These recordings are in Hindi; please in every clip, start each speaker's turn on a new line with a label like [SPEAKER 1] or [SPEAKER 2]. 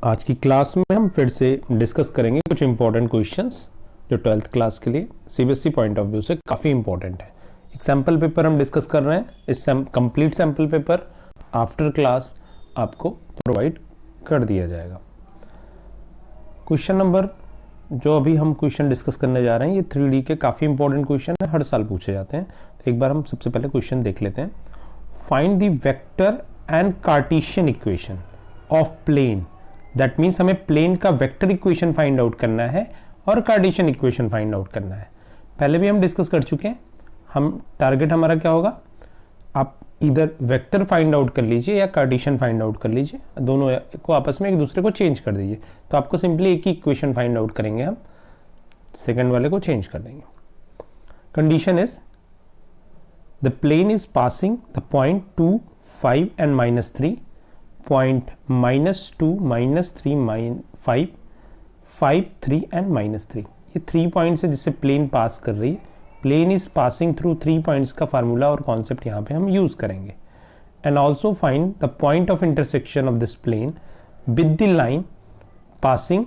[SPEAKER 1] आज की क्लास में हम फिर से डिस्कस करेंगे कुछ इंपॉर्टेंट क्वेश्चंस जो 12th क्लास के लिए सीबीएसई पॉइंट ऑफ व्यू से काफ़ी इंपॉर्टेंट है। एक सैम्पल पेपर हम डिस्कस कर रहे हैं। इस complete sample paper after class आपको प्रोवाइड कर दिया जाएगा। क्वेश्चन नंबर जो अभी हम क्वेश्चन डिस्कस करने जा रहे हैं ये 3D के काफ़ी इंपॉर्टेंट क्वेश्चन है, हर साल पूछे जाते हैं। तो एक बार हम सबसे पहले क्वेश्चन देख लेते हैं। Find the vector and Cartesian equation of plane. That means हमें प्लेन का वेक्टर इक्वेशन फाइंड आउट करना है और कार्टेशियन इक्वेशन फाइंड आउट करना है। पहले भी हम डिस्कस कर चुके हैं। हम टारगेट हमारा क्या होगा, आप इधर वेक्टर फाइंड आउट कर लीजिए या कार्टेशियन फाइंड आउट कर लीजिए, दोनों को आपस में एक दूसरे को चेंज कर दीजिए। तो आपको सिंपली एक ही इक्वेशन फाइंड आउट करेंगे, हम सेकेंड वाले को चेंज कर देंगे। Condition is the plane is passing the point 2, 5 and -3, point -2, -3, 5, 5, 3 and -3। ये 3 पॉइंट्स है जिससे प्लेन पास कर रही है। Plane is passing through 3 points का फार्मूला और कॉन्सेप्ट यहाँ पे हम यूज करेंगे। And also find the point of intersection of this plane with the line passing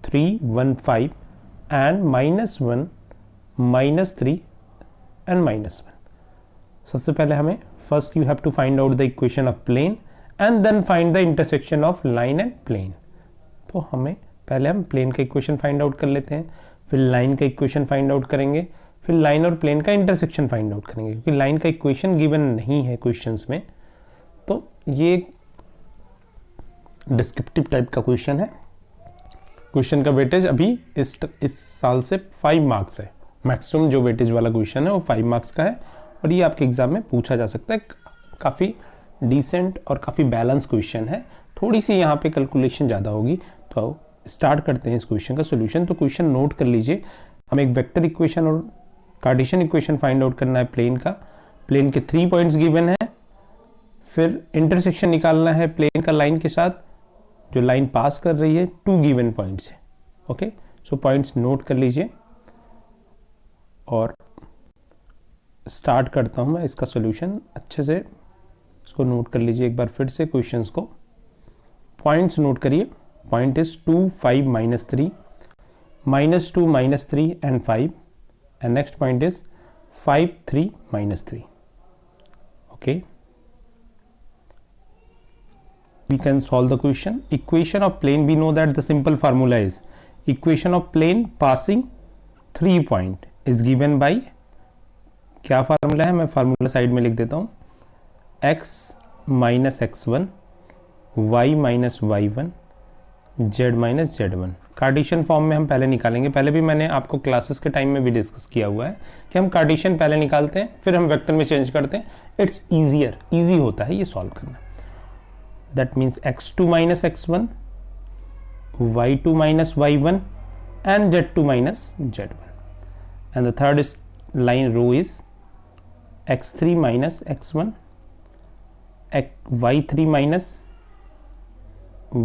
[SPEAKER 1] 3, 1, 5 and -1, -3 and -1। सबसे पहले हमें first you have to find out the equation of plane and then find the intersection of line and plane. तो हमें पहले हम प्लेन का इक्वेशन फाइंड आउट कर लेते हैं, फिर लाइन का इक्वेशन फाइंड आउट करेंगे, फिर लाइन और प्लेन का इंटरसेक्शन फाइंड आउट करेंगे। क्योंकि लाइन का इक्वेशन गिवन नहीं है क्वेश्चंस में, तो ये डिस्क्रिप्टिव टाइप का क्वेश्चन है। क्वेश्चन का वेटेज अभी इस साल से 5 मार्क्स है। मैक्सिमम जो वेटेज वाला क्वेश्चन है वो 5 मार्क्स का है और ये आपके एग्जाम में पूछा जा सकता है। काफ़ी डिसेंट और काफ़ी बैलेंस क्वेश्चन है। थोड़ी सी यहाँ पे कैलकुलेशन ज़्यादा होगी। तो स्टार्ट करते हैं इस क्वेश्चन का सोल्यूशन। तो क्वेश्चन नोट कर लीजिए। हमें एक वेक्टर इक्वेशन और कार्टेशियन इक्वेशन फाइंड आउट करना है प्लेन का। प्लेन के 3 पॉइंट्स गिवन है, फिर इंटरसेक्शन निकालना है प्लेन का लाइन के साथ, जो लाइन पास कर रही है 2 गिवन पॉइंट्स है। ओके, सो पॉइंट्स नोट कर लीजिए और स्टार्ट करता हूं मैं इसका सॉल्यूशन। अच्छे से इसको नोट कर लीजिए एक बार फिर से क्वेश्चंस को। पॉइंट्स नोट करिए। Point is 2, 5, -3, -2, -3 and 5 and next point is 5, 3, -3। Okay, we can solve the question. Equation of plane, we know that the simple formula is equation of plane passing 3 point is given by, क्या फार्मूला है, मैं फार्मूला साइड में लिख देता हूँ, x - x1, y - y1, z - z1। Cartesian form में हम पहले निकालेंगे। पहले भी मैंने आपको क्लासेस के टाइम में भी डिस्कस किया हुआ है कि हम कार्टेशियन पहले निकालते हैं फिर हम वेक्टर में चेंज करते हैं। इट्स ईजियर, ईजी होता है ये सॉल्व करना। That means x2 - x1, y2 - y1 and z2 - z1। and the third is line row is x3 - x1, y3 -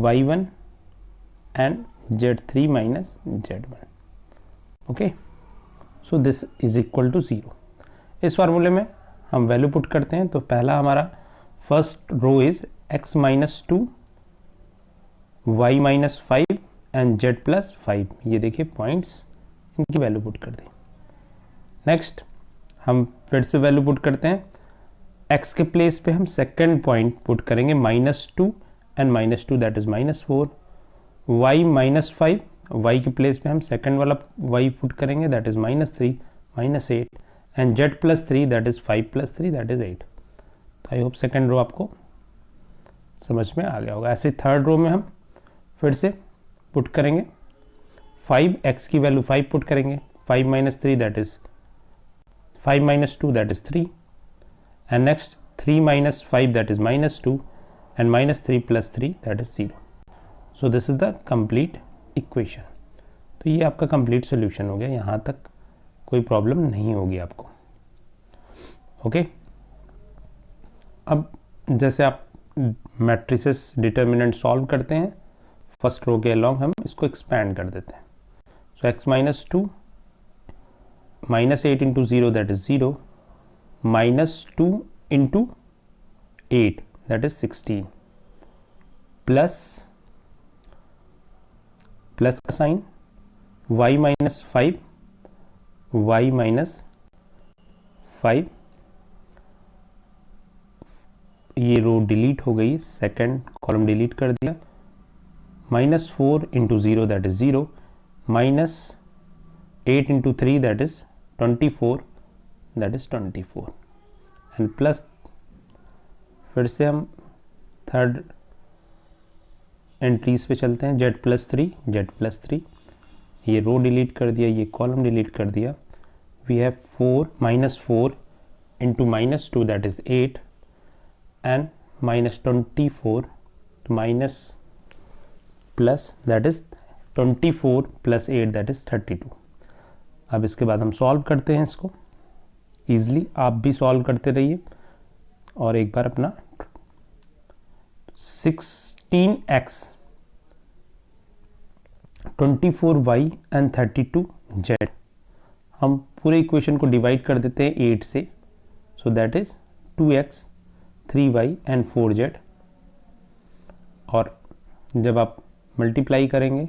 [SPEAKER 1] y1 and z3 - z1। Okay, so this is equal to 0। इस फार्मूले में हम वैल्यू पुट करते हैं। तो पहला हमारा first row is x - 2, y - 5 and z + 5। ये देखिए पॉइंट्स, इनकी वैल्यू पुट कर दी। नेक्स्ट हम फिर से वैल्यू पुट करते हैं। x के प्लेस पे हम सेकंड पॉइंट पुट करेंगे -2 and -2 that is -4, y - 5, y के प्लेस पे हम सेकंड वाला y पुट करेंगे that is -3, -8 and z + 3 that is 5 + 3 that is 8। तो आई होप सेकंड रो आपको समझ में आ गया होगा। ऐसे थर्ड रो में हम फिर से पुट करेंगे 5, x की वैल्यू 5 पुट करेंगे, 5 - 3 that is 5 - 2 that is 3 and next 3 - 5 that is -2 and -3 + 3 that is 0। so this is the complete equation। तो ये आपका complete solution हो गया। यहाँ तक कोई प्रॉब्लम नहीं होगी आपको। ओके, अब जैसे आप मैट्रिसेस डिटर्मिनेंट सॉल्व करते हैं, फर्स्ट रो के अलॉन्ग हम इसको एक्सपैंड कर देते हैं। सो x - 2 -8 into 0 that is 0, -2 into 8 that is 16, plus plus का sign, y minus 5, y minus 5, ये रो डिलीट हो गई, सेकंड कॉलम डिलीट कर दिया, minus 4 into 0 that is 0, minus 8 into 3 that is 24, that is 24 and plus, फिर से हम थर्ड एंट्रीज पे चलते हैं, z प्लस 3, z प्लस 3, ये रो डिलीट कर दिया, ये कॉलम डिलीट कर दिया, we have 4 minus 4 into minus 2 that is 8 and minus 24 minus plus that is 24 plus 8 that is 32। अब इसके बाद हम सॉल्व करते हैं इसको ईजिली, आप भी सॉल्व करते रहिए और एक बार अपना 16x 24y एंड 32z, हम पूरे इक्वेशन को डिवाइड कर देते हैं 8 से, so that is 2x 3y and 4z, और जब आप मल्टीप्लाई करेंगे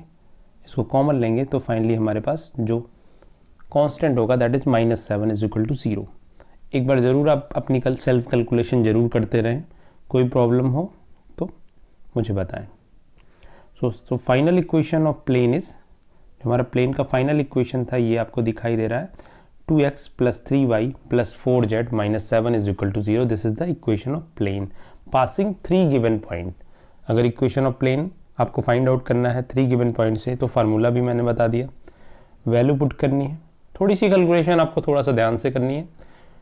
[SPEAKER 1] इसको कॉमन लेंगे तो फाइनली हमारे पास जो कांस्टेंट होगा that is -7 is equal to 0। एक बार ज़रूर आप अपनी सेल्फ कैलकुलेशन ज़रूर करते रहें, कोई प्रॉब्लम हो तो मुझे बताएं। So final equation of plane is, हमारा प्लेन का फाइनल इक्वेशन था ये आपको दिखाई दे रहा है, 2x plus 3y plus 4z minus 7 is equal to 0, this is the equation of plane passing 3 given point. अगर इक्वेशन ऑफ प्लेन आपको फाइंड आउट करना है 3 गिवन पॉइंट से तो फार्मूला भी मैंने बता दिया, वैल्यू पुट करनी है, थोड़ी सी कैलकुलेशन आपको थोड़ा सा ध्यान से करनी है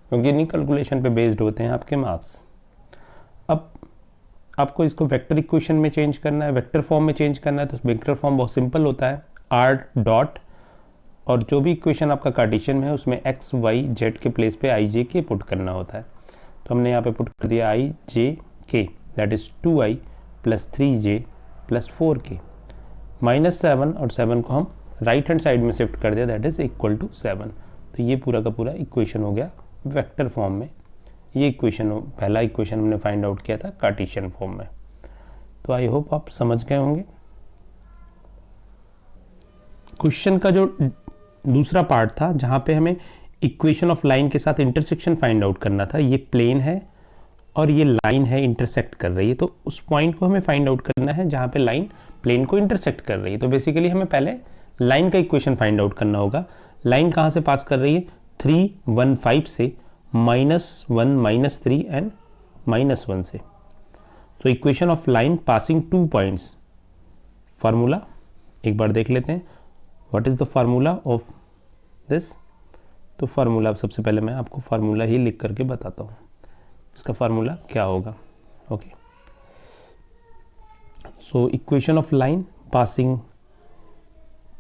[SPEAKER 1] क्योंकि इन्हीं कैलकुलेशन पे बेस्ड होते हैं आपके मार्क्स। अब आपको इसको वेक्टर इक्वेशन में चेंज करना है, वेक्टर फॉर्म में चेंज करना है, तो वेक्टर फॉर्म बहुत सिंपल होता है, r डॉट और जो भी इक्वेशन आपका कार्टेशियन में है उसमें x y z के प्लेस पे i j k पुट करना होता है, तो हमने यहाँ पे पुट कर दिया i j k that is 2i plus 3j plus 4k, minus 7 और 7 को हम राइट हैंड साइड में शिफ्ट कर दिया दैट इज इक्वल टू 7। तो ये पूरा का पूरा इक्वेशन हो गया वेक्टर फॉर्म में। ये इक्वेशन पहला इक्वेशन हमने फाइंड आउट किया था कार्टेशियन फॉर्म में। तो आई होप आप समझ गए होंगे। क्वेश्चन का जो दूसरा पार्ट था जहाँ पे हमें इक्वेशन ऑफ लाइन के साथ इंटरसेक्शन फाइंड आउट करना था, ये प्लेन है और ये लाइन है इंटरसेक्ट कर रही है, तो उस पॉइंट को हमें फाइंड आउट करना है जहाँ पे लाइन प्लेन को इंटरसेक्ट कर रही है। तो बेसिकली हमें पहले लाइन का इक्वेशन फाइंड आउट करना होगा। लाइन कहाँ से पास कर रही है, 3 1 5 से, -1 -3 एंड -1 से। तो equation of line passing 2 points, formula एक बार देख लेते हैं, what is the formula of this. तो फार्मूला सबसे पहले मैं आपको फार्मूला ही लिख करके बताता हूँ, इसका फार्मूला क्या होगा। Okay, so equation of passing passing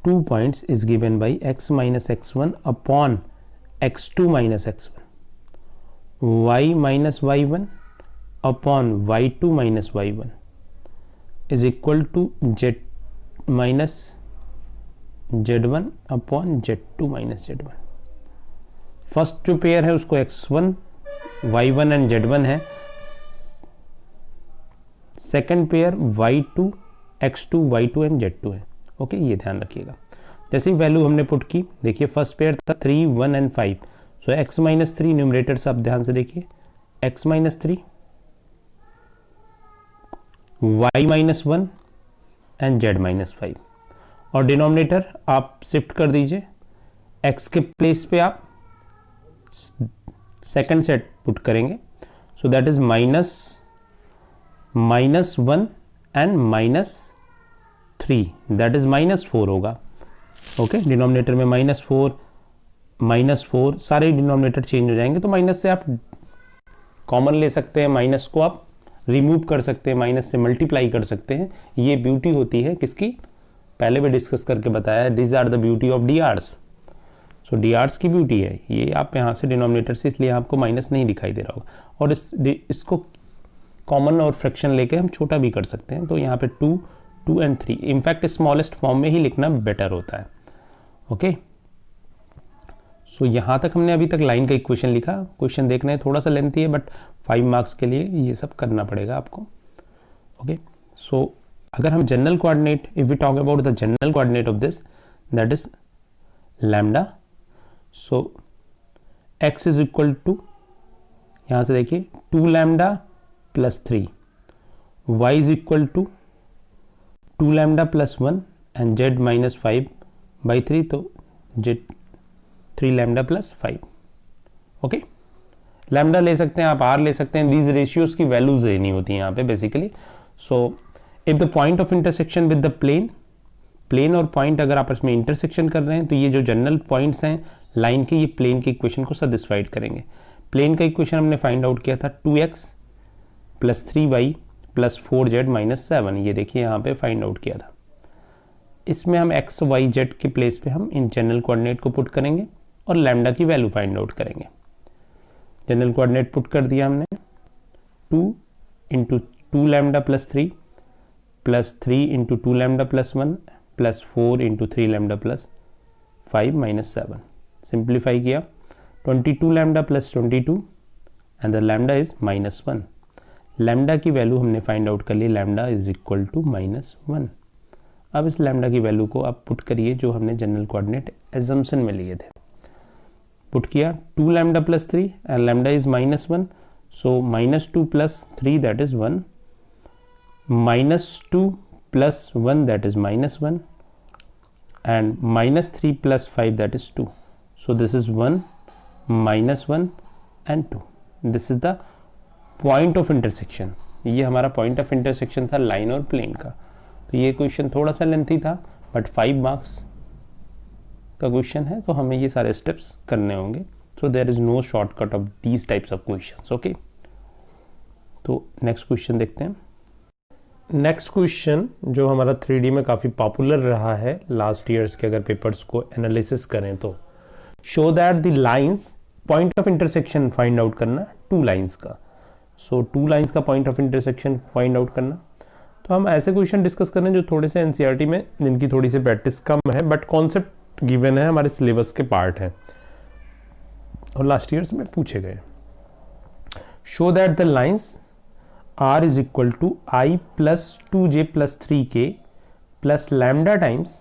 [SPEAKER 1] 2 points is given by x minus x1 upon x2 minus x1, y minus y1 upon y2 minus y1 is equal to z minus z1 upon z2 minus z1। First जो पेयर है उसको x1 y1 एंड z1 है, second pair y2 x2 y2 and z2 है। ओके, ये ध्यान रखिएगा। जैसे ही वैल्यू हमने पुट की, देखिए फर्स्ट पेयर था 3 1 and 5, so x minus 3 numerator से आप ध्यान से देखिए, x minus 3 y minus 1 and z minus 5, और डिनोमिनेटर आप शिफ्ट कर दीजिए, x के प्लेस पे आप सेकंड सेट पुट करेंगे, so that is -1 and -3, that is -4 होगा। ओके, डिनोमिनेटर में -4 सारे डिनोमिनेटर चेंज हो जाएंगे, तो माइनस से आप कॉमन ले सकते हैं, माइनस को आप रिमूव कर सकते हैं, माइनस से मल्टीप्लाई कर सकते हैं। ये ब्यूटी होती है किसकी, पहले भी डिस्कस करके बताया, this are the beauty of D Rs. So D Rs की ब्यूटी है ये, आप यहाँ से डिनोमिनेटर से, इसलिए आपको माइनस नहीं दिखाई दे रहा होगा, और इसको कॉमन और फ्रैक्शन लेके हम छोटा भी कर सकते हैं। तो यहाँ पे 2 एंड 3, इनफैक्ट स्मॉलेस्ट फॉर्म में ही लिखना बेटर होता है। ओके, सो यहाँ तक हमने अभी तक लाइन का इक्वेशन लिखा। क्वेश्चन देखना है, थोड़ा सा लेंथी है, बट 5 मार्क्स के लिए ये सब करना पड़ेगा आपको। ओके, सो अगर हम general coordinate, if we talk about the general coordinate of this, that is lambda, so x is equal to, यहाँ से देखिए 2 lambda plus 3, y is equal to 2 lambda plus 1 and z minus 5/3, तो z 3 lambda plus 5. Okay, lambda ले सकते हैं आप, r ले सकते हैं, दीज रेशियोज की वैल्यूज लेनी होती हैं यहाँ पे basically. So if the point of intersection with the plane और पॉइंट अगर आपस में इंटरसेक्शन कर रहे हैं तो ये जो जनरल पॉइंट्स हैं लाइन के, ये प्लेन के इक्वेशन को सेटिस्फाइड करेंगे. प्लेन का इक्वेशन हमने फाइंड आउट किया था 2x plus 3y plus 4z minus 7, ये देखिए यहाँ पे फाइंड आउट किया था. इसमें हम x y z के प्लेस पे हम इन जनरल कोऑर्डिनेट को पुट करेंगे और लैम्डा की वैल्यू फाइंड आउट करेंगे. जनरल कोऑर्डिनेट पुट कर दिया हमने, 2 into 2 lambda plus 3 plus 3 into 2 lambda plus 1 plus 4 into 3 lambda plus 5 minus 7. Simplify किया, 22 lambda plus 22 and the lambda is minus 1. Lambda की वैल्यू हमने फाइंड आउट कर ली, lambda is equal to minus 1. अब इस लैम्डा की वैल्यू को आप पुट करिए जो हमने जनरल कोऑर्डिनेट एजम्पशन में लिए थे. पुट किया 2 lambda plus 3 and lambda is minus 1, so minus 2 plus 3 that is 1, minus 2 plus 1 that is minus 1 and minus 3 plus 5 that is 2. So this is 1 minus 1 and 2. This is the point of intersection. ये हमारा point of intersection था लाइन और प्लेन का. तो ये क्वेश्चन थोड़ा सा लेंथी था बट 5 मार्क्स का क्वेश्चन है, तो हमें ये सारे स्टेप्स करने होंगे. So there is no shortcut of these types of questions. Okay. तो नेक्स्ट क्वेश्चन देखते हैं. नेक्स्ट क्वेश्चन जो हमारा 3D में काफ़ी पॉपुलर रहा है लास्ट ईयर्स के अगर पेपर्स को एनालिसिस करें तो, show that the lines point of intersection find out करना 2 लाइंस का. सो 2 लाइंस का point of intersection find out करना. तो हम ऐसे क्वेश्चन डिस्कस करें जो थोड़े से एनसीईआरटी में जिनकी थोड़ी सी प्रैक्टिस कम है बट कॉन्सेप्ट गिवन है, हमारे सिलेबस के पार्ट हैं और लास्ट ईयर्स में पूछे गए. Show that the lines r is equal to I plus 2j plus 3k plus lambda times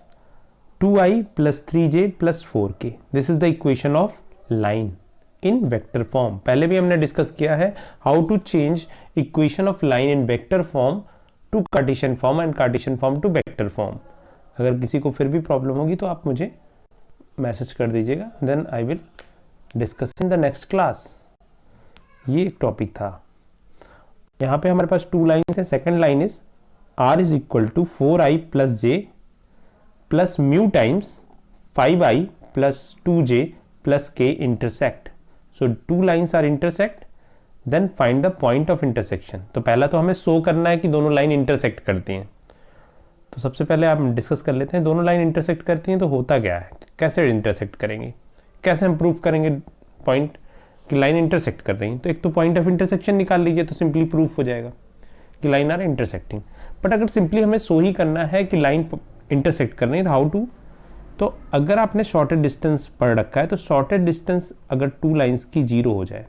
[SPEAKER 1] 2i plus 3j plus 4k. This is the equation of line in vector form. पहले भी हमने डिस्कस किया है how to change equation of line in vector form to Cartesian form and Cartesian form to vector form. अगर किसी को फिर भी प्रॉब्लम होगी तो आप मुझे मैसेज कर दीजिएगा, then I will discuss in the next class. ये टॉपिक था. यहाँ पे हमारे पास 2 लाइन्स है. Second line is r is equal to 4i plus J plus mu times 5i plus 2j plus k intersect. So 2 lines are intersect, then find the point of intersection. तो पहला तो हमें शो करना है कि दोनों लाइन इंटरसेक्ट करती हैं. तो सबसे पहले आप डिस्कस कर लेते हैं दोनों लाइन इंटरसेक्ट करती हैं तो होता क्या है, कैसे इंटरसेक्ट करेंगे, कैसे हम प्रूफ करेंगे पॉइंट कि लाइन इंटरसेक्ट कर रही है. तो एक तो पॉइंट ऑफ इंटरसेक्शन निकाल लीजिए तो सिंपली प्रूफ हो जाएगा कि लाइन आर इंटरसेक्टिंग. बट अगर सिंपली हमें सो ही करना है कि लाइन इंटरसेक्ट कर रही है तो हाउ टू. तो अगर आपने शॉर्टेड डिस्टेंस पढ़ रखा है तो शॉर्टेड डिस्टेंस अगर 2 लाइन्स की 0 हो जाए,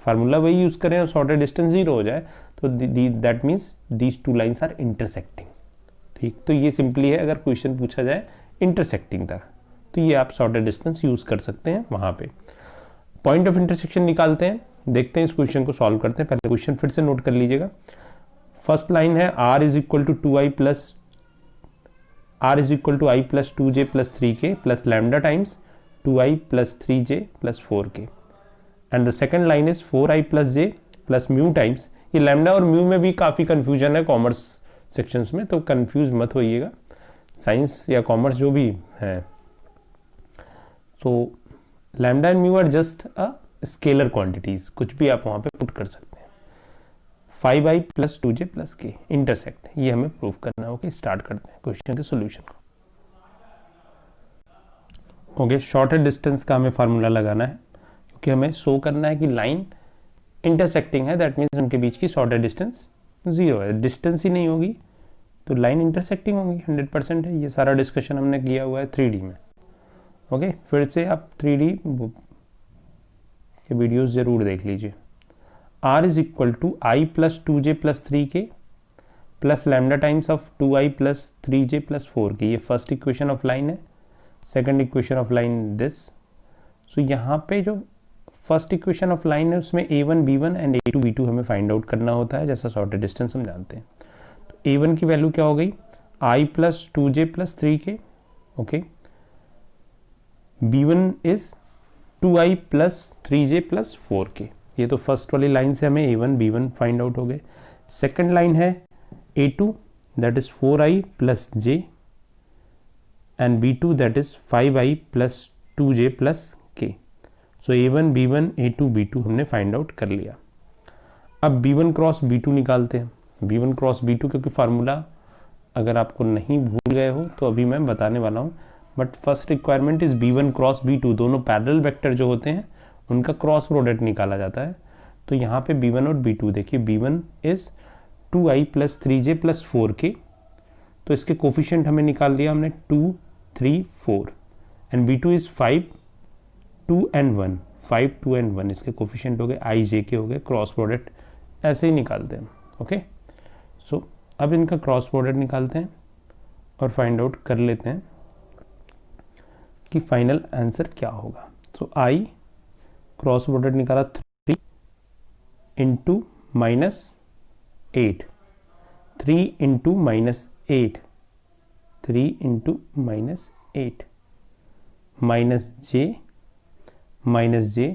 [SPEAKER 1] फार्मूला वही यूज करें और शॉर्टेड डिस्टेंस 0 हो जाए तो that means these 2 lines are intersecting. ठीक, तो ये सिंपली है अगर क्वेश्चन पूछा जाए इंटरसेक्टिंग था तो ये आप शॉर्टेड डिस्टेंस यूज कर सकते हैं वहां पे. पॉइंट ऑफ इंटरसेक्शन निकालते हैं, देखते हैं इस क्वेश्चन को सॉल्व करते हैं. पहले क्वेश्चन फिर से नोट कर लीजिएगा. फर्स्ट लाइन है r is equal to I plus 2j plus 3k plus lambda times 2i plus 3j plus 4k and the second line is 4i plus j plus mu times. ये लैम्डा और म्यू में भी काफ़ी कन्फ्यूजन है कॉमर्स सेक्शंस में, तो कन्फ्यूज मत होइएगा, साइंस या कॉमर्स जो भी है. तो lambda and mu are just a scalar quantities, कुछ भी आप वहां पे पुट कर सकते हैं. 5i plus 2j plus k intersect, ये हमें प्रूव करना होगा. स्टार्ट करते हैं क्वेश्चन के सॉल्यूशन को. ओके, शॉर्टेड डिस्टेंस का हमें फार्मूला लगाना है क्योंकि हमें शो करना है कि लाइन इंटरसेक्टिंग है, दैट मीन्स उनके बीच की शॉर्टेड डिस्टेंस 0 है. डिस्टेंस ही नहीं होगी तो लाइन इंटरसेक्टिंग होगी 100% है. ये सारा डिस्कशन हमने किया हुआ है 3D में. ओके, फिर से आप 3D के वीडियोस ज़रूर देख लीजिए. r is equal to I plus 2j plus 3k plus lambda times of 2i plus 3j plus 4k, ये फर्स्ट इक्वेशन ऑफ लाइन है। Second equation of line this. So यहाँ पे जो फर्स्ट इक्वेशन ऑफ लाइन है उसमें a1 b1 and a2 b2 हमें फाइंड आउट करना होता है, जैसा शॉर्टेड डिस्टेंस हम जानते हैं। तो a1 की वैल्यू क्या हो गई, i plus 2j plus 3k, okay. b1 is 2i plus 3j plus 4k। ये तो फर्स्ट वाली लाइन से हमें a1 b1 फाइंड आउट हो गए। सेकंड लाइन है a2 that is 4i plus j and b2 that is 5i plus 2j plus k। So a1 b1 a2 b2 हमने फाइंड आउट कर लिया। अब b1 क्रॉस b2 निकालते हैं। b1 क्रॉस b2 क्योंकि फार्मूला अगर आपको नहीं भूल गए हो तो अभी मैं बताने वाला हूँ, but first requirement is b1 cross b2, दोनों पैरेलल वेक्टर जो होते हैं उनका क्रॉस प्रोडक्ट निकाला जाता है। तो यहाँ पे b1 और b2 देखिए, b1 is 2i plus 3j plus 4k, तो इसके कोफिशिएंट हमें निकाल दिया हमने 2 3 4, and b2 is 5 2 and 1, 5 2 and 1 इसके कोफिशिएंट हो गए, i j के हो गए, क्रॉस प्रोडक्ट ऐसे ही निकालते हैं, ओके। सो अब इनका क्रॉस प्रोडक्ट निकालते हैं और फाइंड आउट कर लेते हैं कि फाइनल आंसर क्या होगा। सो i क्रॉस प्रोडक्ट निकाला 3 into minus 8, 3 into minus 8, 3 into minus 8, minus J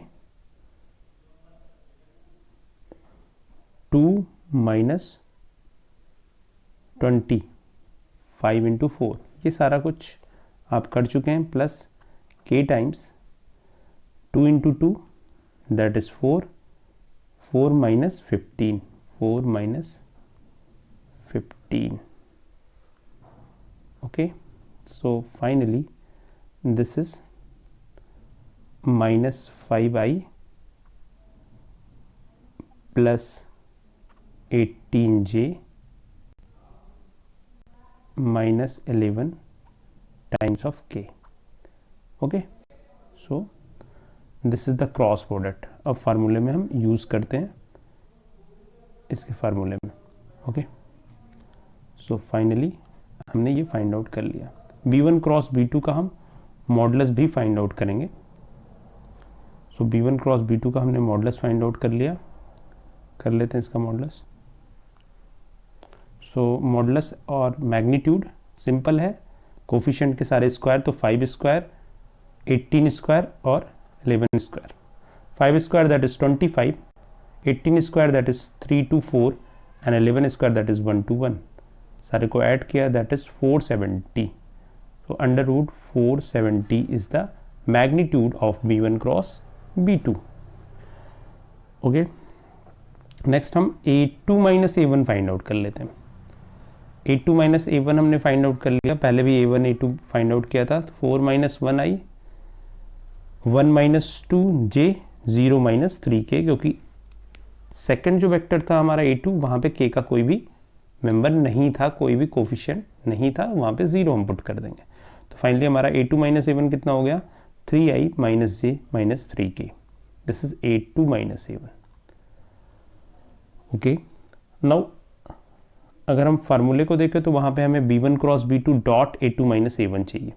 [SPEAKER 1] 2 minus 20, 5 into 4, ये सारा कुछ आप कर चुके हैं, plus k times 2 into 2 that is 4, 4 minus 15, 4 minus 15, okay। So finally this is minus 5i plus 18j minus 11 times of k, okay। So this is the cross product. अब फार्मूले में हम यूज़ करते हैं इसके फार्मूले में, ओके। सो फाइनली हमने ये फाइंड आउट कर लिया। b1 क्रॉस b2 का हम मॉडुलस भी फाइंड आउट करेंगे। सो b1 क्रॉस b2 का हमने मॉडुलस फाइंड आउट कर लिया, कर लेते हैं इसका मॉडुलस। सो मॉडुलस और मैग्नीट्यूड सिंपल है, कोफिशिएंट के सारे स्क्वायर, तो 5 स्क्वायर 18 स्क्वायर और 11 square. 5 square that is 25, 18 square that is 3 to 4 and 11 square that is 1 to 1, सारे को ऐड किया दैट इज 470। तो under root 470 is the magnitude of b1 cross b2, okay. Next हम a2 minus a1 find out कर लेते हैं। a2 माइनस a1 हमने फाइंड आउट कर लिया, पहले भी a1 a2 फाइंड आउट किया था। 4 minus 1i, 1 minus 2j, 0 minus 3k, क्योंकि सेकंड जो वेक्टर था हमारा a2 वहाँ पे k का कोई भी मेंबर नहीं था, कोई भी कोफिशिएंट नहीं था, वहाँ पे 0 हम पुट कर देंगे। तो फाइनली हमारा a2 माइनस a1 कितना हो गया, 3i minus j minus 3k, this is a2 minus a1, okay. Now अगर हम फार्मूले को देखें तो वहाँ पे हमें b1 cross b2 dot a2 minus a1 चाहिए।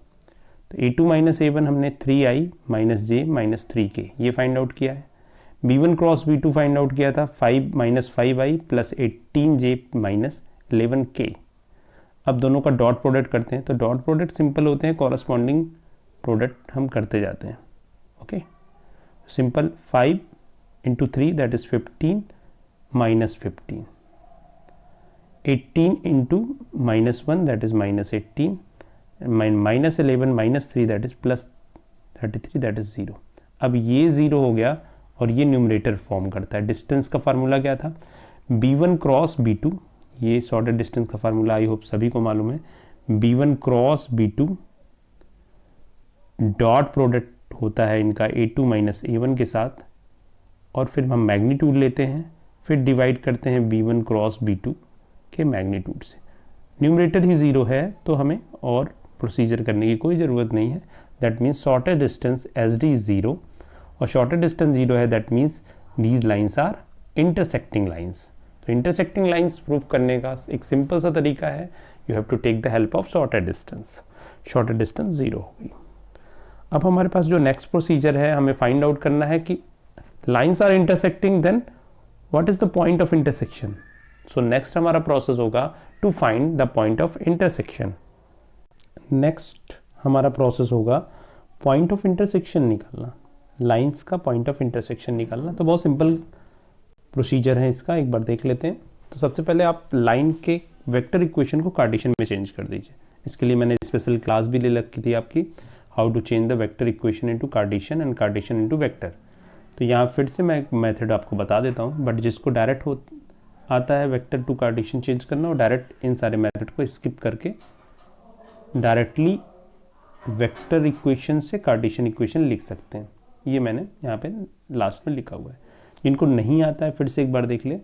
[SPEAKER 1] तो a2 माइनस a1 हमने 3i minus j minus 3k ये फाइंड आउट किया है। b1 cross b2 find out किया था 5 minus 5i plus 18j minus 11k। अब दोनों का डॉट प्रोडक्ट करते हैं, तो डॉट प्रोडक्ट सिंपल होते हैं, कॉरस्पॉन्डिंग प्रोडक्ट हम करते जाते हैं, okay. Simple 5 into 3 that is 15 minus 15, 18 into minus 1 that is minus 18, minus 11 minus 3 that is plus 33 that is 0। अब ये 0 हो गया और ये न्यूमरेटर फॉर्म करता है। डिस्टेंस का फार्मूला क्या था, b1 क्रॉस b2, ये शॉर्टेड डिस्टेंस का फार्मूला आई होप सभी को मालूम है। b1 cross b2 dot product होता है इनका a2 माइनस a1 के साथ, और फिर हम मैग्नीट्यूड लेते हैं, फिर डिवाइड करते हैं b1 क्रॉस b2 के मैग्नीट्यूड से। न्यूमरेटर ही 0 है तो हमें और प्रोसीजर करने की कोई ज़रूरत नहीं है। That means shorted distance S D is 0, और शॉर्टेड डिस्टेंस 0 है, that means these lines are intersecting lines. तो इंटरसेक्टिंग लाइंस प्रूव करने का एक सिंपल सा तरीका है, you have to take the help of shorter distance. Shorter distance 0 हो गई। अब हमारे पास जो नेक्स्ट प्रोसीजर है, हमें फाइंड आउट करना है कि lines are intersecting, then what is the point of intersection. So next हमारा प्रोसेस होगा to find the point of intersection. Next हमारा प्रोसेस होगा पॉइंट ऑफ इंटरसेक्शन निकालना, लाइंस का पॉइंट ऑफ इंटरसेक्शन निकालना। तो बहुत सिंपल प्रोसीजर है इसका, एक बार देख लेते हैं। तो सबसे पहले आप लाइन के वेक्टर इक्वेशन को कार्टेशियन में चेंज कर दीजिए। इसके लिए मैंने स्पेशल क्लास भी ले रखी थी आपकी, how to change the vector equation into Cartesian and Cartesian into vector. तो यहाँ फिर से मैं एक मेथड आपको बता देता हूँ, बट जिसको डायरेक्ट आता है वेक्टर टू कार्टेशियन चेंज करना, और डायरेक्ट इन सारे मेथड को स्किप करके डायरेक्टली वेक्टर इक्वेशन से कार्टेशियन इक्वेशन लिख सकते हैं। ये मैंने यहाँ पे लास्ट में लिखा हुआ है। जिनको नहीं आता है फिर से एक बार देख ले।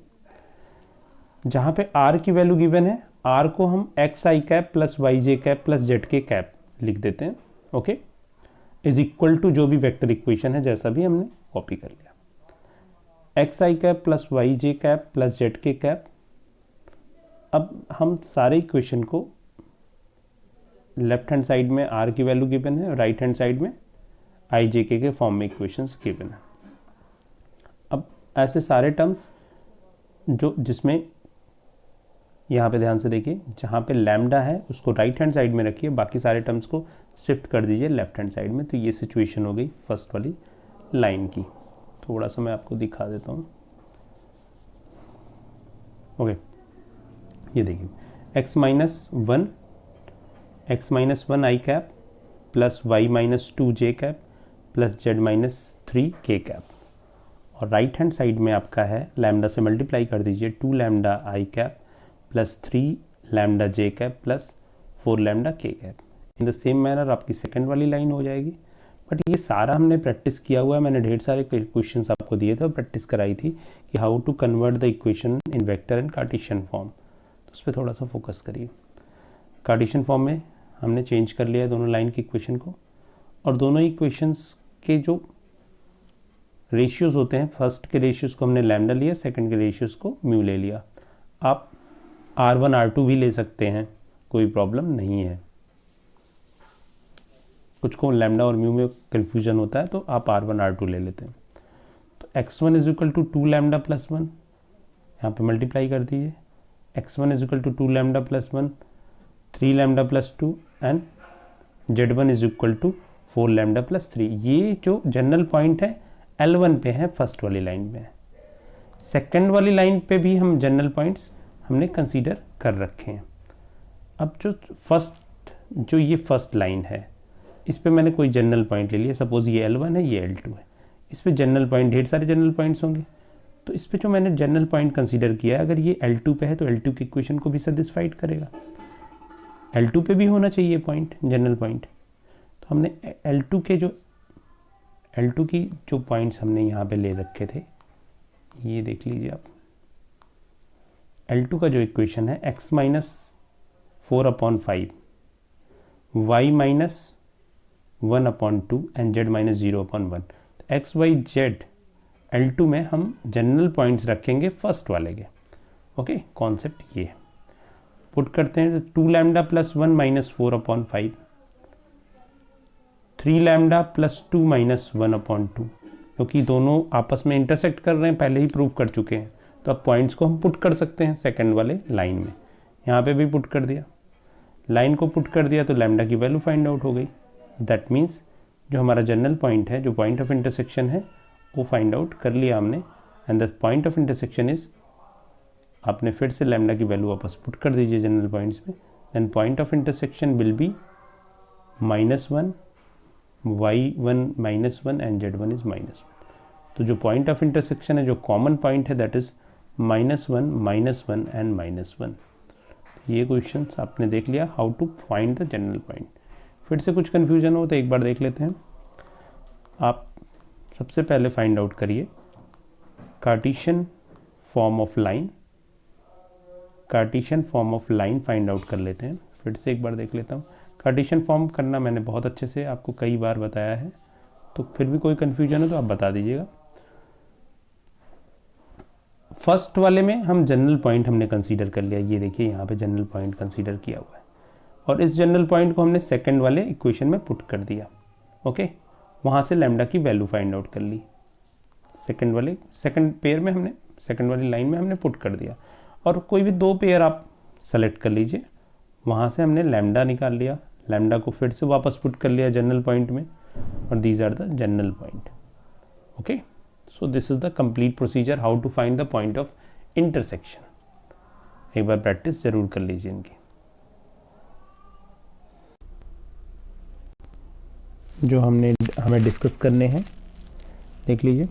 [SPEAKER 1] जहाँ पे r की वैल्यू गिवन है, r को हम एक्स आई कैप प्लस वाई जे कैप प्लस जेड के कैप लिख देते हैं, ओके, इज इक्वल टू जो भी वेक्टर इक्वेशन है जैसा भी हमने कॉपी कर लिया, एक्स आई कैप प्लस वाई जे कैप प्लस जेड के कैप। अब हम सारे इक्वेशन को लेफ्ट हैंड साइड में r की वैल्यू गिवन है, राइट हैंड साइड में आई जे के फॉर्म में इक्वेशंस गिवन है। अब ऐसे सारे टर्म्स जो जिसमें यहाँ पे ध्यान से देखिए, जहाँ पे लैम्डा है उसको राइट हैंड साइड में रखिए, बाकी सारे टर्म्स को शिफ्ट कर दीजिए लेफ्ट हैंड साइड में। तो ये सिचुएशन हो गई फर्स्ट वाली लाइन की। थोड़ा सा मैं आपको दिखा देता हूँ, ओके। ये देखिए x minus one I cap plus Y minus two J cap plus Z minus three K cap, और राइट हैंड साइड में आपका है लैम्डा से मल्टीप्लाई कर दीजिए, 2 lambda I cap plus 3 lambda J cap plus 4 lambda K cap. In the same manner आपकी सेकंड वाली लाइन हो जाएगी। बट ये सारा हमने प्रैक्टिस किया हुआ है, मैंने ढेर सारे क्वेश्चंस आपको दिए थे और प्रैक्टिस कराई थी कि how to convert the equation in vector and Cartesian form. तो उस पर थोड़ा सा फोकस करिए। कार्टेशियन फॉर्म में हमने चेंज कर लिया है दोनों लाइन की इक्वेशन को, और दोनों इक्वेशंस के जो रेशियोज होते हैं, फर्स्ट के रेशियोज को हमने लैम्डा लिया, सेकंड के रेशियोज को म्यू ले लिया। आप R1 R2 भी ले सकते हैं, कोई प्रॉब्लम नहीं है। कुछ को लैम्डा और म्यू में कन्फ्यूजन होता है तो आप R1 R2 ले लेते हैं। तो x1 is equal to 2 lambda plus 1, यहाँ पे मल्टीप्लाई कर दीजिए, x1 is equal to 2 lambda plus 1, 3 lambda plus 2 and z1 is equal to 4 lambda plus 3। ये जो जनरल पॉइंट है L1 पे है, फर्स्ट वाली लाइन में है। सेकेंड वाली लाइन पे भी हम जनरल पॉइंट्स हमने कंसीडर कर रखे हैं। अब जो ये फर्स्ट लाइन है, इस पे मैंने कोई जनरल पॉइंट ले लिया, सपोज ये L1 है, ये L2 है, इस पे जनरल पॉइंट, ढेर सारे जनरल पॉइंट्स होंगे। तो इस पे जो मैंने जनरल पॉइंट कंसीडर किया है, अगर ये L2 पे है तो L2 की इक्वेशन को भी सेटिस्फाइड करेगा। L2 पे भी होना चाहिए पॉइंट, जनरल पॉइंट। तो हमने L2 की जो पॉइंट्स हमने यहाँ पे ले रखे थे, ये देख लीजिए आप। L2 का जो इक्वेशन है x minus 4/5, y minus 1/2 and z minus 0/1। तो x y z L2 में हम जनरल पॉइंट्स रखेंगे फर्स्ट वाले के, ओके। कॉन्सेप्ट ये पुट करते हैं। तो 2 lambda plus 1 minus 4/5, 3 lambda plus 2 minus 1/2, क्योंकि दोनों आपस में इंटरसेक्ट कर रहे हैं, पहले ही प्रूव कर चुके हैं। तो अब पॉइंट्स को हम पुट कर सकते हैं सेकंड वाले लाइन में। यहाँ पे भी पुट कर दिया, लाइन को पुट कर दिया, तो लैम्डा की वैल्यू फाइंड आउट हो गई। दैट मीन्स जो हमारा जनरल पॉइंट है, जो पॉइंट ऑफ इंटरसेक्शन है, वो फाइंड आउट कर लिया हमने। And the point of intersection is, आपने फिर से लैम्डा की वैल्यू वापस पुट कर दीजिए जनरल पॉइंट्स में। Then point of intersection will be -1, y1 -1 and z1 is -1। तो जो पॉइंट ऑफ इंटरसेक्शन है, जो कॉमन पॉइंट है, दैट इज -1 -1 एंड -1। ये क्वेश्चंस आपने देख लिया, how to find the general point. फिर से कुछ कन्फ्यूजन हो तो एक बार देख लेते हैं। आप सबसे पहले फाइंड आउट करिए Cartesian form of line. Cartesian form of line find out कर लेते हैं। फिर से एक बार देख लेता हूँ। कार्टेशियन फॉर्म करना मैंने बहुत अच्छे से आपको कई बार बताया है, तो फिर भी कोई कन्फ्यूजन हो तो आप बता दीजिएगा। फर्स्ट वाले में हम जनरल पॉइंट हमने कंसीडर कर लिया, ये देखिए यहाँ पे जनरल पॉइंट कंसीडर किया हुआ है, और इस जनरल पॉइंट को हमने सेकंड वाले इक्वेशन में पुट कर दिया। ओके, वहाँ से लैम्डा की वैल्यू फाइंड आउट कर ली, सेकंड पेयर में हमने, सेकंड वाली लाइन में हमने पुट कर दिया। और कोई भी दो पेयर आप सेलेक्ट कर लीजिए, वहाँ से हमने लैम्डा निकाल लिया, लैम्डा को फिर से वापस पुट कर लिया जनरल पॉइंट में, और these are the general point. Okay, so this is the complete procedure how to find the point of intersection. एक बार प्रैक्टिस जरूर कर लीजिए इनकी। जो हमें डिस्कस करने हैं देख लीजिए।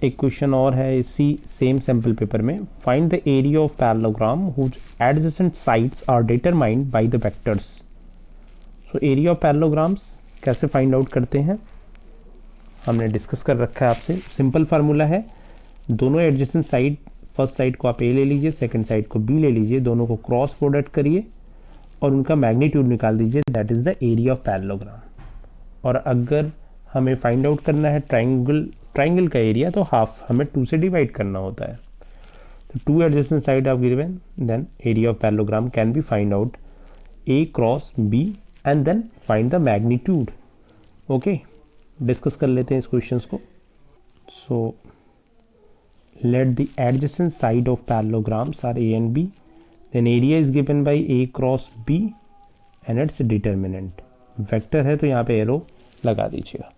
[SPEAKER 1] एक क्वेश्चन और है इसी सेम सैम्पल पेपर में, find the area of parallelogram whose adjacent sides are determined by the vectors. सो एरिया ऑफ पैरेललोग्राम्स कैसे फाइंड आउट करते हैं हमने डिस्कस कर रखा है आपसे। सिंपल फार्मूला है, दोनों एडजेसेंट साइड, फर्स्ट साइड को आप ए ले लीजिए, सेकंड साइड को बी ले लीजिए, दोनों को क्रॉस प्रोडक्ट करिए और उनका मैग्नीट्यूड निकाल दीजिए, that is the area of parallelogram. और अगर हमें फाइंड आउट करना है ट्राइंगल का एरिया, तो हाफ हमें 2 से डिवाइड करना होता है। तो 2 adjacent side are given, then area of parallelogram can be find out a cross b and then find the magnitude. Okay, discuss कर लेते हैं इस क्वेश्चंस को। So let the adjacent side of parallelograms are a and b, then area is given by a cross b and its determinant. Vector है तो यहाँ पे एरो लगा दीजिएगा।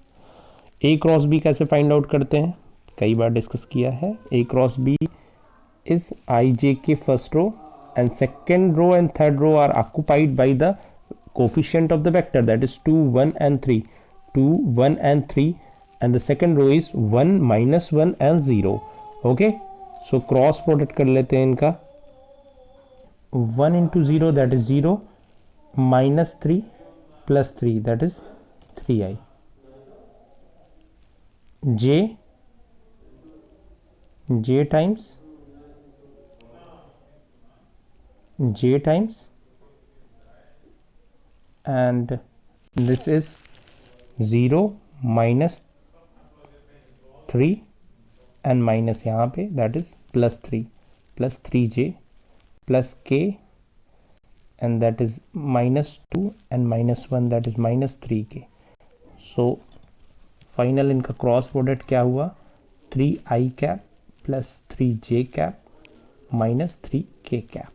[SPEAKER 1] ए क्रॉस बी कैसे फाइंड आउट करते हैं, कई बार डिस्कस किया है। A cross b is i j k first row and second row and third row are occupied by the coefficient of the vector, that is 2, 1 and 3, 2, 1 and 3, and the second row is 1, -1 and 0. Okay, so cross product कर लेते हैं इनका। 1 into 0 that is 0, -3 plus 3 that is 3i. j times and this is 0 -3 and minus यहाँ पे that is +3 plus 3j plus k and that is -2 and -1 that is -3k. So final इनका क्रॉस प्रोडक्ट क्या हुआ, 3i cap plus 3j cap minus 3k cap,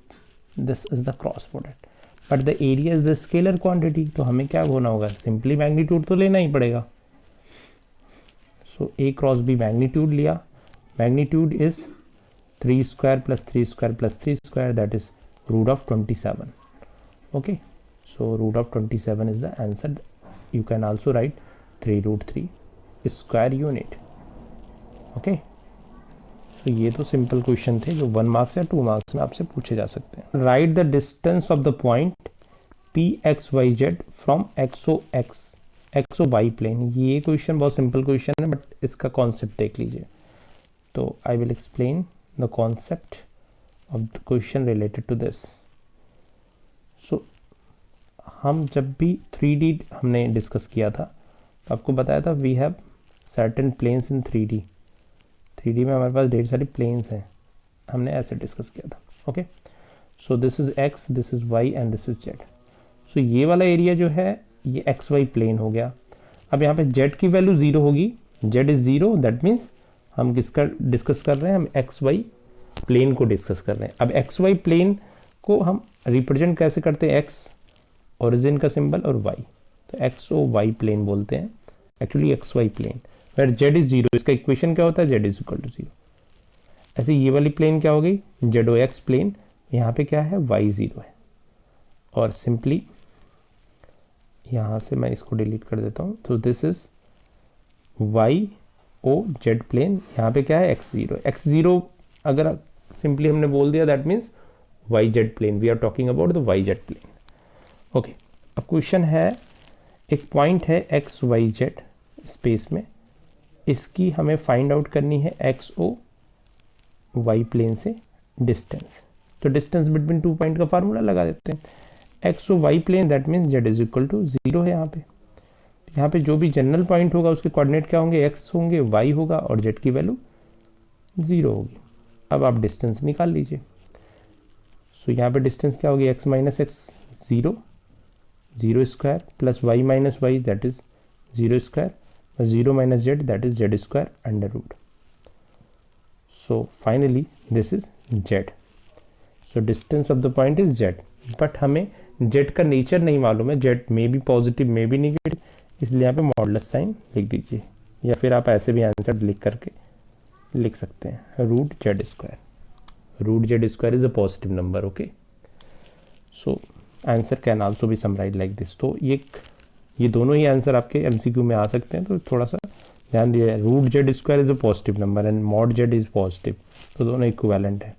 [SPEAKER 1] this is the cross product. But the area is the scalar quantity, तो हमें क्या होना होगा, सिंपली मैग्नीट्यूड तो लेना ही पड़ेगा। सो ए क्रॉस बी मैग्नीट्यूड लिया, magnitude is 3 square plus 3 square plus 3 square that is √27. Okay, so √27 is the answer. You can also right 3√3 square unit. Okay, तो ये तो सिंपल क्वेश्चन थे जो 1 मार्क्स या 2 मार्क्स में आपसे पूछे जा सकते हैं। Write the distance of the point PXYZ from XOY plane. ये क्वेश्चन बहुत सिंपल क्वेश्चन है, बट इसका कॉन्सेप्ट देख लीजिए। तो I will explain the concept of the question related to this. So हम जब भी 3D हमने डिस्कस किया था तो आपको बताया था we have certain planes in 3D में हमारे पास ढेर सारी प्लेन्स हैं, हमने ऐसे डिस्कस किया था। Okay, so this is x, this is y and this is z। सो ये वाला एरिया जो है ये XY प्लेन हो गया। अब यहाँ पे z की वैल्यू 0 होगी, z इज 0, दैट मीन्स हम किसका डिस्कस कर रहे हैं, हम XY प्लेन को डिस्कस कर रहे हैं। अब XY प्लेन को हम रिप्रेजेंट कैसे करते हैं, x ओरिजिन का सिंबल और y, तो XOY प्लेन बोलते हैं, actually XY plane where z is 0। इसका इक्वेशन क्या होता है, z इज इक्वल टू 0। ऐसे ये वाली प्लेन क्या हो गई, ZOX प्लेन, यहाँ पे क्या है, y 0 है। और सिंपली यहाँ से मैं इसको डिलीट कर देता हूँ, तो दिस इज YOZ प्लेन, यहाँ पे क्या है, x0। x0 अगर सिंपली हमने बोल दिया that means YZ plane, we are talking about the YZ plane. Okay, अब क्वेश्चन है, एक पॉइंट है XYZ स्पेस में, इसकी हमें फाइंड आउट करनी है XOY प्लेन से डिस्टेंस। तो डिस्टेंस बिटवीन 2 पॉइंट का फार्मूला लगा देते हैं, XOY plane that means z is equal to 0 है। यहाँ पे जो भी जनरल पॉइंट होगा उसके कोऑर्डिनेट क्या होंगे, x होंगे, y होगा और z की वैल्यू 0 होगी। अब आप डिस्टेंस निकाल लीजिए। सो यहाँ पे डिस्टेंस क्या होगी, x minus x 0, 0 square plus y minus y that is 0 square, 0 minus z that is z square under root. So finally this is z. So distance of the point is z, but हमें जेड का नेचर नहीं मालूम है, जेड में भी पॉजिटिव में भी निगेटिव, इसलिए यहाँ पे मॉडुलस साइन लिख दीजिए, या फिर आप ऐसे भी आंसर लिख करके लिख सकते हैं, root z square. Root z square is a positive number, okay. So answer can also be summarise like this. तो ये दोनों ही आंसर आपके एमसीक्यू में आ सकते हैं, तो थोड़ा सा ध्यान दिया। Root z square is a positive number and mod z is positive, तो दोनों इक्विवेलेंट है।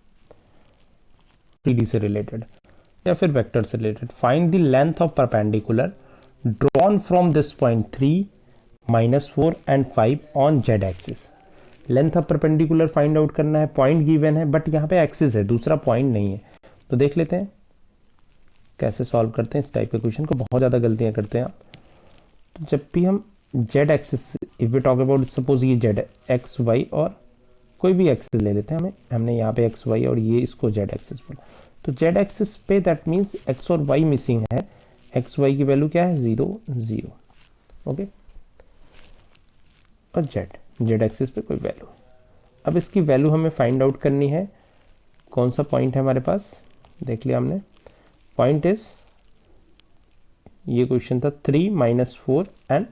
[SPEAKER 1] 3D से रिलेटेड या फिर वेक्टर से related, find the length of perpendicular drawn from this point 3, -4 and 5 on Z axis. Length of perpendicular find out करना है, पॉइंट गिवन है बट यहाँ पे एक्सिस है, दूसरा पॉइंट नहीं है। तो देख लेते हैं कैसे सॉल्व करते हैं इस टाइप के क्वेश्चन को। बहुत ज़्यादा गलतियाँ करते हैं आप। तो जब भी हम z axis, if we talk about suppose ये जेड एक्स वाई और कोई भी एक्सिस ले लेते हैं, हमने यहाँ पे एक्स वाई और ये इसको जेड एक्सिस बोला, तो जेड एक्सिस पे दैट मीन्स एक्स और वाई मिसिंग है, एक्स वाई की वैल्यू क्या है 0 0, ओके। और जेड एक्सिस पे कोई वैल्यू। अब इसकी वैल्यू हमें फाइंड आउट करनी है। कौन सा पॉइंट है हमारे पास, देख लिया हमने। पॉइंट इज, ये क्वेश्चन था 3, -4 एंड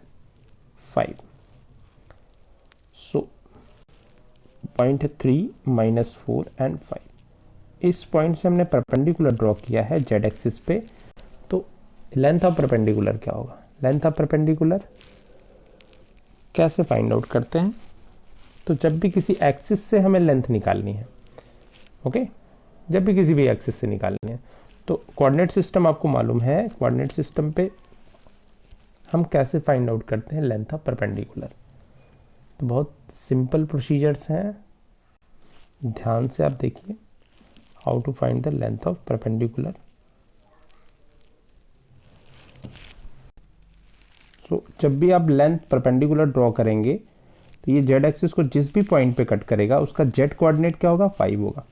[SPEAKER 1] 5। सो पॉइंट है 3, -4 एंड 5। इस पॉइंट से हमने परपेंडिकुलर ड्रॉ किया है जेड एक्सिस पे, तो लेंथ ऑफ परपेंडिकुलर क्या होगा। लेंथ ऑफ परपेंडिकुलर कैसे फाइंड आउट करते हैं, तो जब भी किसी एक्सिस से हमें लेंथ निकालनी है, ओके, जब भी किसी भी एक्सिस से निकालनी है, तो कोऑर्डिनेट सिस्टम आपको मालूम है। कोऑर्डिनेट सिस्टम पे हम कैसे फाइंड आउट करते हैं लेंथ ऑफ परपेंडिकुलर, तो बहुत सिंपल प्रोसीजर्स हैं, ध्यान से आप देखिए। How to find the length of perpendicular. So जब भी आप लेंथ परपेंडिकुलर ड्रॉ करेंगे, तो ये जेड एक्सिस को जिस भी पॉइंट पे कट करेगा उसका जेड कोऑर्डिनेट क्या होगा, 5 होगा।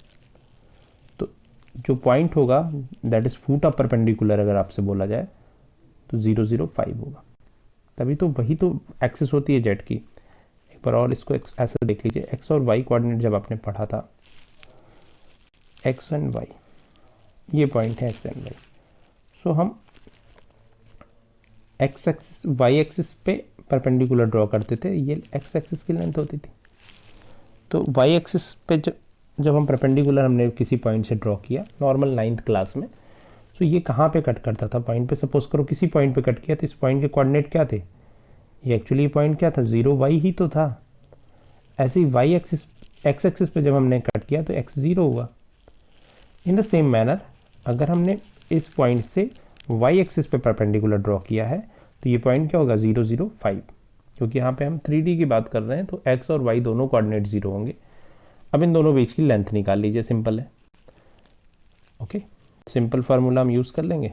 [SPEAKER 1] तो जो पॉइंट होगा that is foot of perpendicular, अगर आपसे बोला जाए तो 0 0 5 होगा। तभी तो वही तो एक्सिस होती है जेड की। एक बार और इसको ऐसे देख लीजिए, एक्स और वाई कोऑर्डिनेट जब आपने पढ़ा था, एक्स एंड वाई, ये पॉइंट है एक्स एंड वाई। सो हम एक्स एक्सिस वाई एक्सिस पे परपेंडिकुलर ड्रॉ करते थे, ये एक्स एक्सिस की लेंथ होती थी। तो वाई एक्सिस पे जब हम परपेंडिकुलर हमने किसी पॉइंट से ड्रॉ किया नॉर्मल 9th क्लास में, तो ये कहाँ पे कट करता था, पॉइंट पे। सपोज करो किसी पॉइंट पे कट किया, तो इस पॉइंट के कोऑर्डिनेट क्या थे, ये एक्चुअली पॉइंट क्या था, 0 वाई ही तो था। ऐसे ही वाई एक्सिस, एक्स एक्सिस पे जब हमने कट किया तो एक्स 0 हुआ। इन द सेम मैनर अगर हमने इस पॉइंट से वाई एक्सिस पे परपेंडिकुलर ड्रॉ किया है, तो ये पॉइंट क्या होगा, 0 0 5, क्योंकि यहाँ पे हम 3D की बात कर रहे हैं, तो एक्स और वाई दोनों कोऑर्डिनेट 0 होंगे। अब इन दोनों बीच की लेंथ निकाल लीजिए, सिंपल है, ओके। सिंपल फार्मूला हम यूज़ कर लेंगे,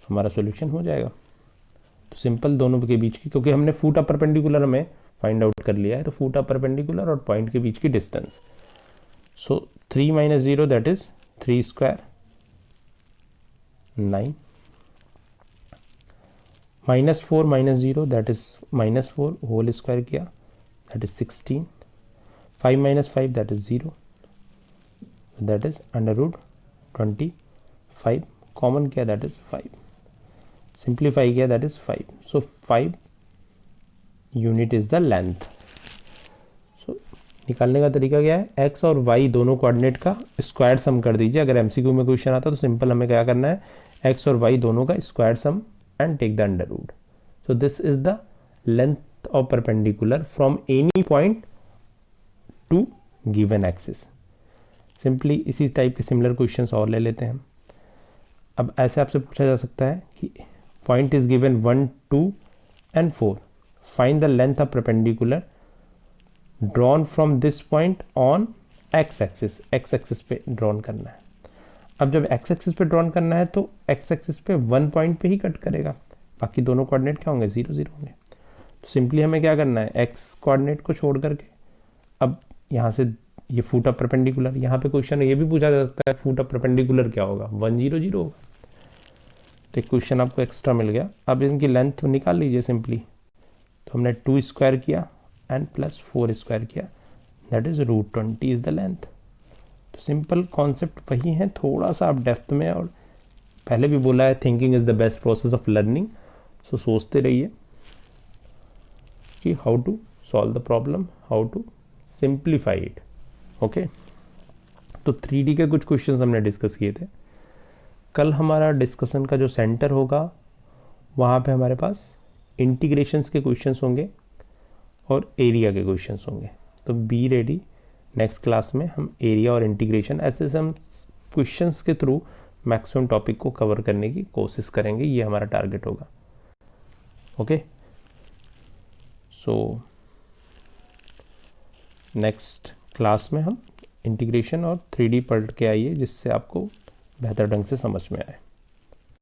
[SPEAKER 1] हमारा सॉल्यूशन हो जाएगा। तो सिंपल दोनों के बीच की, क्योंकि हमने फुट ऑफ परपेंडिकुलर हमें फाइंड आउट कर लिया है, तो फुट ऑफ परपेंडिकुलर और पॉइंट के बीच की distance. So 3 - 0 that is 3 square 9, -4 - 0 that is -4 whole square किया that is 16, 5 - 5 that is 0, that is under root 25, common किया दैट इज 5, सिंप्लीफाई किया that is 5। So 5 unit is the length. सो निकालने का तरीका क्या है, एक्स और वाई दोनों कोऑर्डिनेट का स्क्वायर सम कर दीजिए। अगर एमसीक्यू में क्वेश्चन आता तो सिंपल हमें क्या करना है, एक्स और वाई दोनों का square sum and take the under root. So this is the length of perpendicular from any point to given axis. Simply इसी टाइप के सिमिलर क्वेश्चंस और ले लेते हैं। अब ऐसे आपसे पूछा जा सकता है कि point is given 1 2 and 4, find the length of perpendicular drawn from this point on x axis. X axis पे ड्रॉन करना है। अब जब एक्स एक्सिस पे ड्रॉन करना है तो एक्स एक्सिस पे 1 पॉइंट पे ही कट करेगा, बाकी दोनों कोऑर्डिनेट क्या होंगे, 0 0 होंगे। तो सिंपली हमें क्या करना है, एक्स कोऑर्डिनेट को छोड़ करके अब यहाँ से ये फुट ऑफ परपेंडिकुलर, यहाँ पे क्वेश्चन ये भी पूछा जा सकता है फुट ऑफ परपेंडिकुलर क्या होगा, 100 होगा। तो एक क्वेश्चन आपको एक्स्ट्रा मिल गया। अब इनकी लेंथ निकाल लीजिए सिंपली। तो हमने 2 स्क्वायर किया एंड प्लस 4 स्क्वायर किया, that is √20 is the length. तो सिंपल कॉन्सेप्ट वही है, थोड़ा सा आप डेप्थ में, और पहले भी बोला है thinking is the best process of learning. So सोचते रहिए कि how to solve the problem, how to simplify it. Okay, तो 3D के कुछ क्वेश्चंस हमने डिस्कस किए थे। कल हमारा डिस्कशन का जो सेंटर होगा वहाँ पे हमारे पास इंटीग्रेशंस के क्वेश्चंस होंगे और एरिया के क्वेश्चंस होंगे। तो बी रेडी, नेक्स्ट क्लास में हम एरिया और इंटीग्रेशन ऐसे हम क्वेश्चंस के थ्रू मैक्सिमम टॉपिक को कवर करने की कोशिश करेंगे, ये हमारा टारगेट होगा। ओके, सो नेक्स्ट क्लास में हम इंटीग्रेशन और 3D पढ़ के आइए, जिससे आपको बेहतर ढंग से समझ में आए।